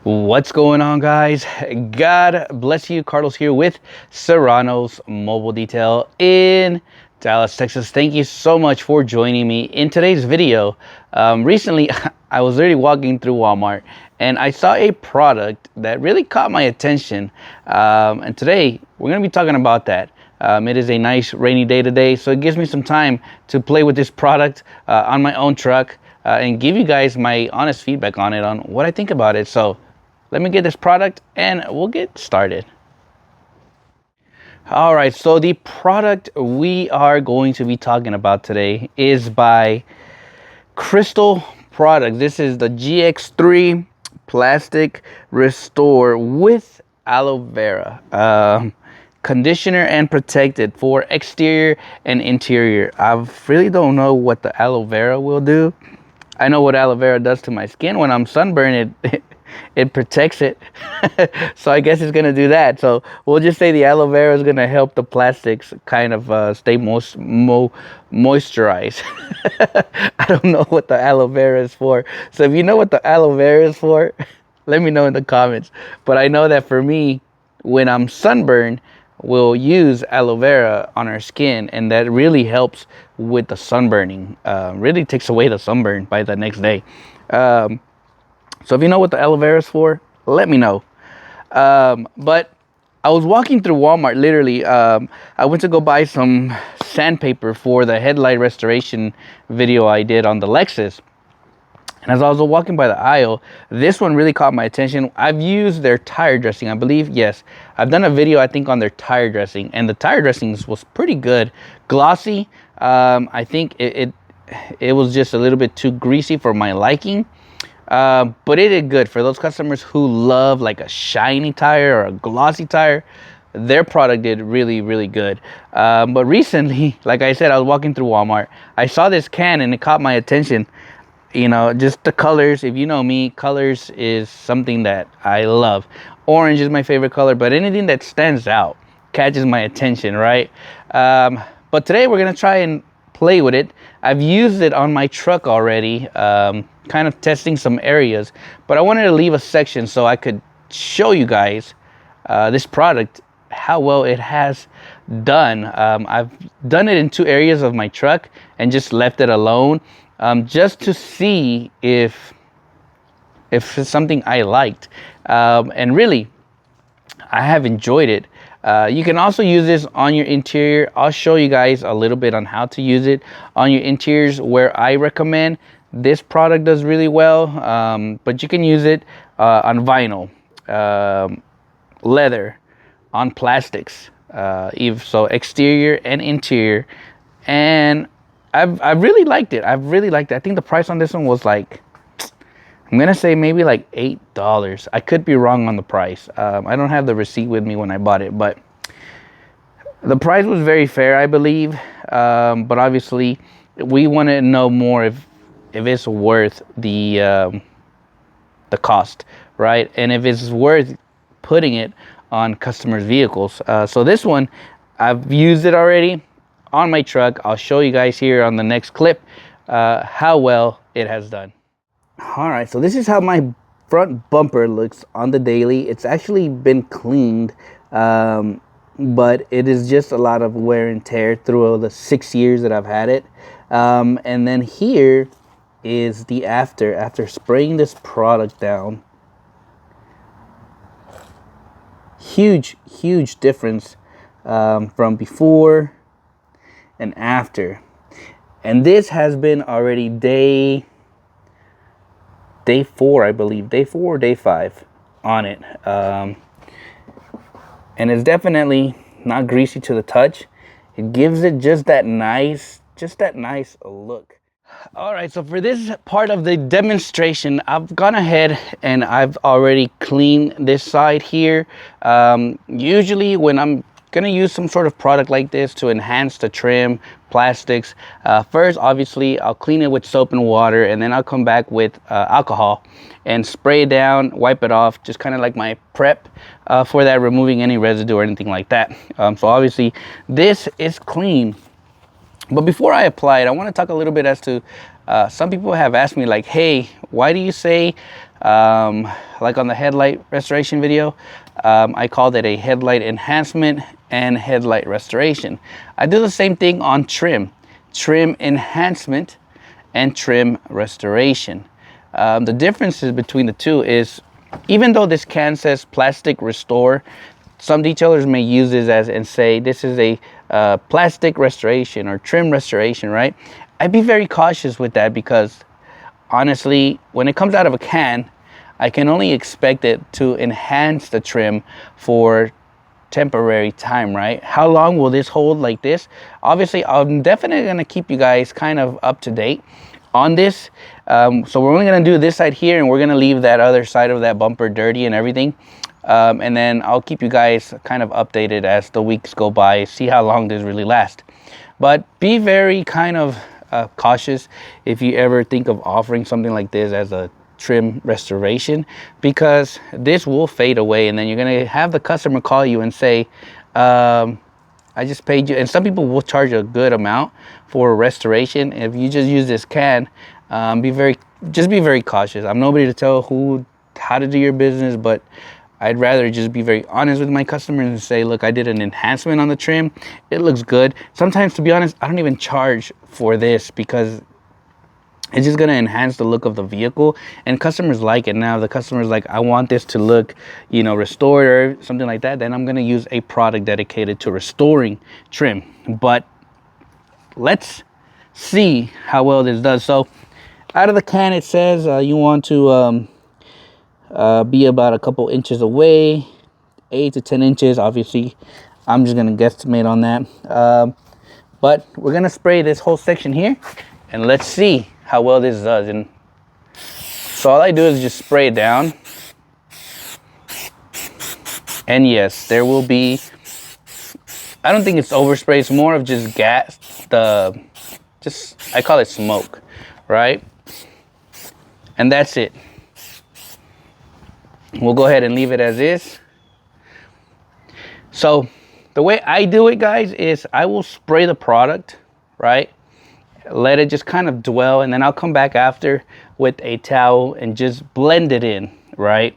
What's going on, guys? God bless you. Carlos here with Serrano's Mobile Detail in Dallas, Texas. Thank you so much for joining me in today's video. Recently I was literally walking through Walmart and I saw a product that really caught my attention, and today we're going to be talking about that. It is a nice rainy day today, so it gives me some time to play with this product on my own truck and give you guys my honest feedback on it, on what I think about it. So let me get this product and we'll get started. All right, so the product we are going to be talking about today is by Cristal product. This is the GX-3 plastic restore with aloe vera. Conditioner and protected for exterior and interior. I really don't know what the aloe vera will do. I know what aloe vera does to my skin when I'm sunburned. It protects it. So I guess it's gonna do that. So we'll just say the aloe vera is gonna help the plastics kind of stay moisturized. I don't know what the aloe vera is for. So if you know what the aloe vera is for, let me know in the comments. But I know that for me, when I'm sunburned, we'll use aloe vera on our skin, and that really helps with the sunburning. Really takes away the sunburn by the next day. So if you know what the aloe vera is for, let me know. But I was walking through Walmart, literally. I went to go buy some sandpaper for the headlight restoration video I did on the Lexus. And as I was walking by the aisle, this one really caught my attention. I've used their tire dressing, I believe. Yes, I've done a video, I think, on their tire dressing, and the tire dressings was pretty good. Glossy. I think it was just a little bit too greasy for my liking. But it did good for those customers who love like a shiny tire or a glossy tire. Their product did really, really good. But recently, like I said, I was walking through Walmart. I saw this can and it caught my attention. You know, just the colors. If you know me, colors is something that I love. Orange is my favorite color, but anything that stands out catches my attention, right? But today we're gonna try and play with it. I've used it on my truck already, kind of testing some areas, but I wanted to leave a section so I could show you guys this product, how well it has done. I've done it in 2 areas of my truck and just left it alone, just to see if it's something I liked, and really I have enjoyed it. You can also use this on your interior. I'll show you guys a little bit on how to use it on your interiors where I recommend. This product does really well, but you can use it on vinyl, leather, on plastics, so exterior and interior. And I've really liked it. I've really liked it. I think the price on this one was like, I'm gonna say maybe like $8. I could be wrong on the price. I don't have the receipt with me when I bought it, but the price was very fair, I believe. But obviously, we want to know more if it's worth the cost, right? And if it's worth putting it on customers' vehicles. So this one, I've used it already on my truck. I'll show you guys here on the next clip how well it has done. All right, so this is how my front bumper looks on the daily. It's actually been cleaned, but it is just a lot of wear and tear through the 6 years that I've had it. And then here is the after spraying this product down. Huge difference from before and after. And this has been already day 4, I believe, day 4 or day 5 on it. And it's definitely not greasy to the touch. It gives it just that nice look. All right, so for this part of the demonstration, I've gone ahead and I've already cleaned this side here. Usually when I'm gonna use some sort of product like this to enhance the trim, plastics, first obviously I'll clean it with soap and water, and then I'll come back with alcohol and spray it down, wipe it off, just kind of like my prep for that, removing any residue or anything like that. So obviously this is clean. But before I apply it, I want to talk a little bit as to some people have asked me like, hey, why do you say Like on the headlight restoration video, I called it a headlight enhancement and headlight restoration. I do the same thing on trim enhancement and trim restoration. The differences between the two is, even though this can says plastic restore, some detailers may use this as and say this is a plastic restoration or trim restoration, right? I'd be very cautious with that, because honestly, when it comes out of a can, I can only expect it to enhance the trim for temporary time, right? How long will this hold like this? Obviously, I'm definitely going to keep you guys kind of up to date on this. So we're only going to do this side here, and we're going to leave that other side of that bumper dirty and everything. And then I'll keep you guys kind of updated as the weeks go by, see how long this really lasts. But be very kind of cautious if you ever think of offering something like this as a trim restoration, because this will fade away, and then you're going to have the customer call you and say, I just paid you. And some people will charge a good amount for a restoration. If you just use this can, be very cautious. I'm nobody to tell how to do your business, but I'd rather just be very honest with my customers and say, look, I did an enhancement on the trim. It looks good. Sometimes, to be honest, I don't even charge for this, because it's just going to enhance the look of the vehicle, and customers like it. Now, the customer's like, I want this to look, restored or something like that, then I'm going to use a product dedicated to restoring trim. But let's see how well this does. So out of the can, it says you want to be about a couple inches away, 8 to 10 inches. Obviously, I'm just going to guesstimate on that. But we're going to spray this whole section here, and let's see how well this does. And so all I do is just spray it down. And yes, there will be, I don't think it's overspray, it's more of just gas, I call it smoke, right? And that's it. We'll go ahead and leave it as is. So the way I do it, guys, is I will spray the product, right? Let it just kind of dwell, and then I'll come back after with a towel and just blend it in, right?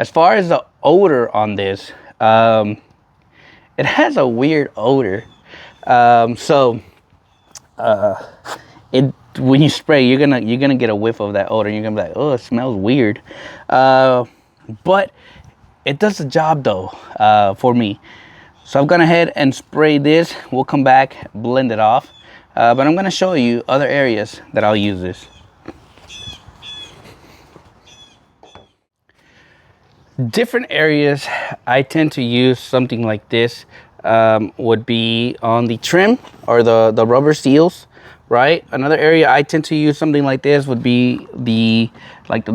As far as the odor on this, it has a weird odor. When you spray, you're gonna get a whiff of that odor. You're gonna be like, oh, it smells weird. But it does the job though, for me. So I've gone ahead and sprayed this. We'll come back, blend it off. But I'm going to show you other areas that I'll use this. Different areas I tend to use something like this would be on the trim or the rubber seals, right? Another area I tend to use something like this would be the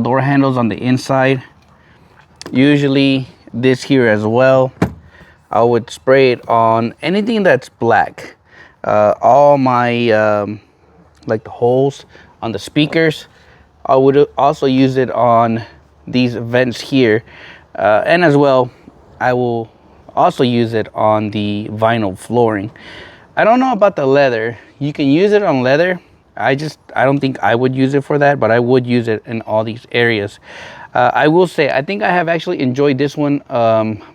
door handles on the inside. Usually this here as well. I would spray it on anything that's black. All my the holes on the speakers. I would also use it on these vents here, and as well I will also use it on the vinyl flooring. I don't know about the leather. You can use it on leather. I don't think I would use it for that, but I would use it in all these areas. I will say, I think I have actually enjoyed this one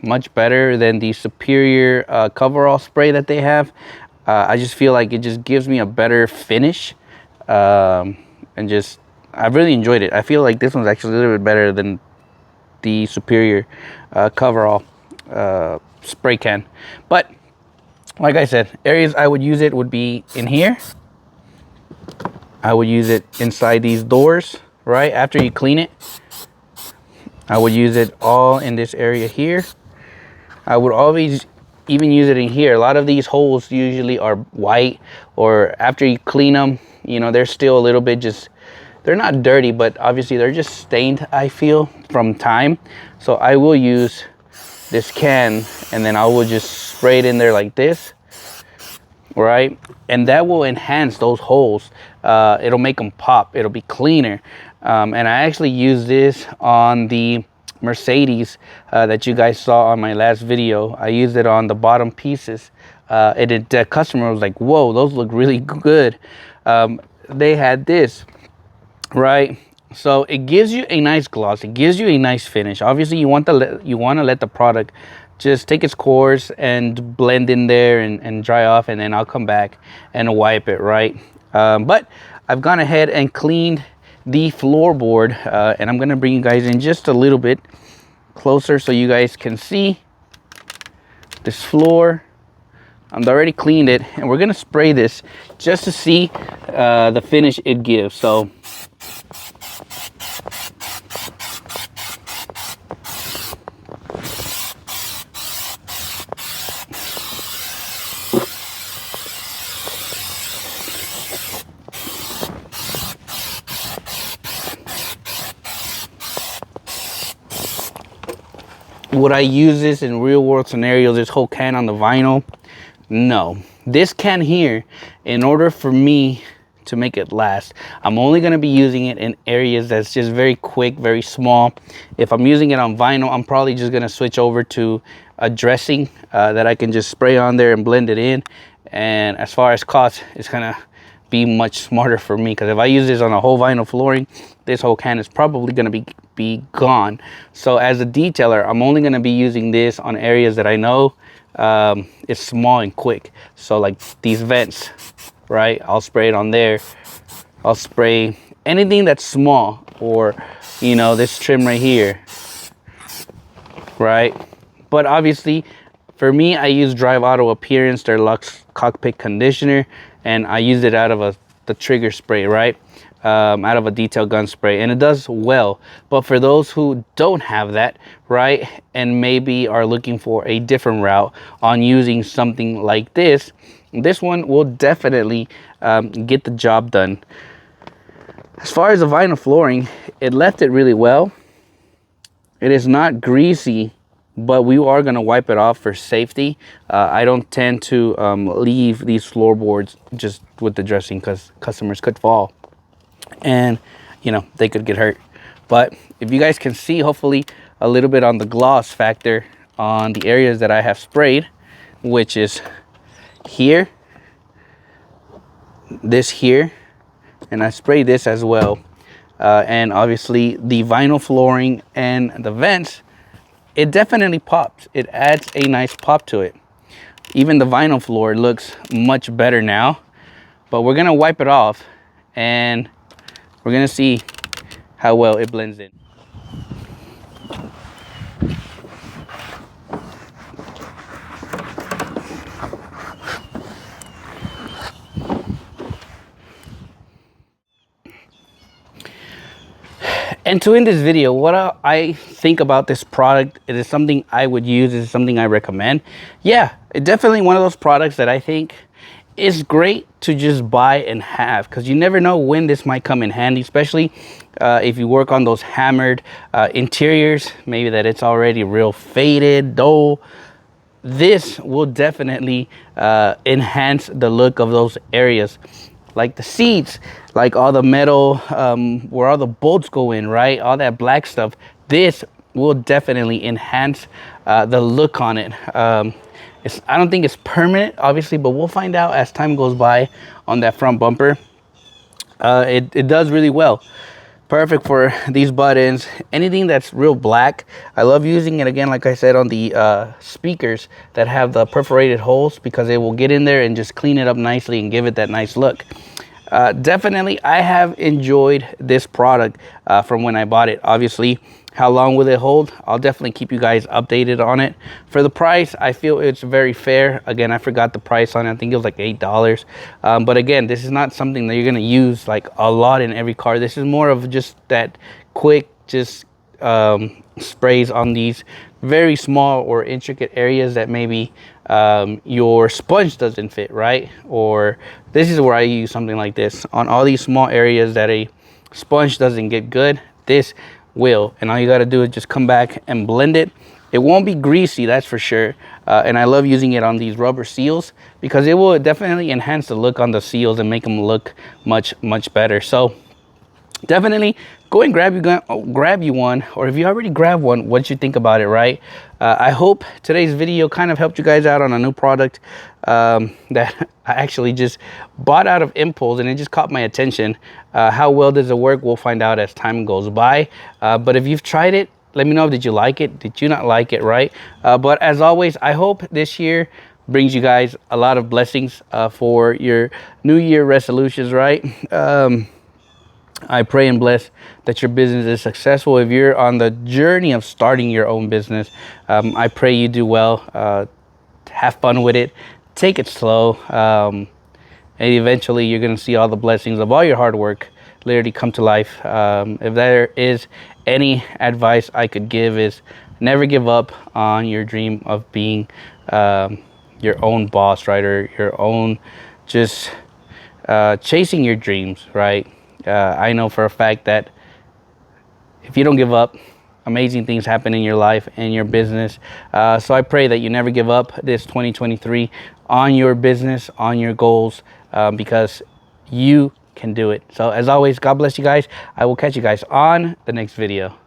much better than the Superior coverall spray that they have. I just feel like it just gives me a better finish, and I've really enjoyed it. I feel like this one's actually a little bit better than the Superior coverall spray can. But like I said, areas I would use it would be in here. I would use it inside these doors, right after you clean it. I would use it all in this area here. I would always even use it in here. A lot of these holes usually are white, or after you clean them, they're still a little bit they're not dirty, but obviously they're just stained, I feel, from time. So I will use this can, and then I will just spray it in there like this, right? And that will enhance those holes. It'll make them pop. It'll be cleaner. And I actually use this on the Mercedes that you guys saw on my last video. I used it on the bottom pieces. The customer was like, whoa, those look really good. They had this, right? So it gives you a nice gloss, it gives you a nice finish. Obviously you want to let the product just take its course and blend in there and dry off, and then I'll come back and wipe it, right? But I've gone ahead and cleaned the floorboard, and I'm gonna bring you guys in just a little bit closer so you guys can see this floor. I've already cleaned it, and we're gonna spray this just to see the finish it gives. So would I use this in real world scenarios, this whole can on the vinyl? No. This can here, in order for me to make it last, I'm only going to be using it in areas that's just very quick, very small. If I'm using it on vinyl, I'm probably just going to switch over to a dressing that I can just spray on there and blend it in. And as far as cost, it's going to be much smarter for me, because if I use this on a whole vinyl flooring, this whole can is probably going to be gone. So as a detailer, I'm only going to be using this on areas that I know it's small and quick. So like these vents, right? I'll spray it on there. I'll spray anything that's small, or you know, this trim right here, right? But obviously for me, I use Drive Auto Appearance, their Luxe Cockpit Conditioner, and I use it out of the trigger spray, right? Out of a detail gun spray, and it does well. But for those who don't have that, right, and maybe are looking for a different route on using something like this one will definitely get the job done. As far as the vinyl flooring, it left it really well. It is not greasy, but we are going to wipe it off for safety. I don't tend to leave these floorboards just with the dressing, because customers could fall and you know, they could get hurt. But if you guys can see, hopefully, a little bit on the gloss factor on the areas that I have sprayed, which is here, this here, and I sprayed this as well, and obviously the vinyl flooring and the vents, it definitely pops. It adds a nice pop to it. Even the vinyl floor looks much better now. But we're gonna wipe it off and we're gonna see how well it blends in. And to end this video, what I think about this product, it is something I would use, it is something I recommend. Yeah, it's definitely one of those products that I think is great to just buy and have, because you never know when this might come in handy, especially if you work on those hammered interiors, maybe that it's already real faded, dull. This will definitely enhance the look of those areas, like the seats, like all the metal where all the bolts go in, right? All that black stuff. This will definitely enhance the look on it. I don't think it's permanent, obviously, but we'll find out as time goes by on that front bumper. It does really well. Perfect for these buttons, anything that's real black. I love using it, again, like I said, on the speakers that have the perforated holes, because it will get in there and just clean it up nicely and give it that nice look. Definitely, I have enjoyed this product from when I bought it. Obviously, how long will it hold? I'll definitely keep you guys updated on it. For the price, I feel it's very fair. Again, I forgot the price on it. I think it was like $8. But again, this is not something that you're gonna use like a lot in every car. This is more of just that quick, just sprays on these very small or intricate areas that maybe your sponge doesn't fit, right? Or this is where I use something like this on all these small areas that a sponge doesn't get good. This will, and all you got to do is just come back and blend it. It won't be greasy, that's for sure. And I love using it on these rubber seals, because it will definitely enhance the look on the seals and make them look much better. So definitely go and grab you one, or if you already grabbed one, what you think about it, right? I hope today's video kind of helped you guys out on a new product that I actually just bought out of impulse, and it just caught my attention. How well does it work? We'll find out as time goes by. But if you've tried it, let me know. Did you like it? Did you not like it, right? But as always, I hope this year brings you guys a lot of blessings for your New Year resolutions, right? I pray and bless that your business is successful. If you're on the journey of starting your own business, I pray you do well. Have fun with it. Take it slow. And eventually you're going to see all the blessings of all your hard work literally come to life. If there is any advice I could give, is never give up on your dream of being your own boss, right? Or your own, just chasing your dreams, right? I know for a fact that if you don't give up, amazing things happen in your life and your business. So I pray that you never give up this 2023 on your business, on your goals, because you can do it. So as always, God bless you guys. I will catch you guys on the next video.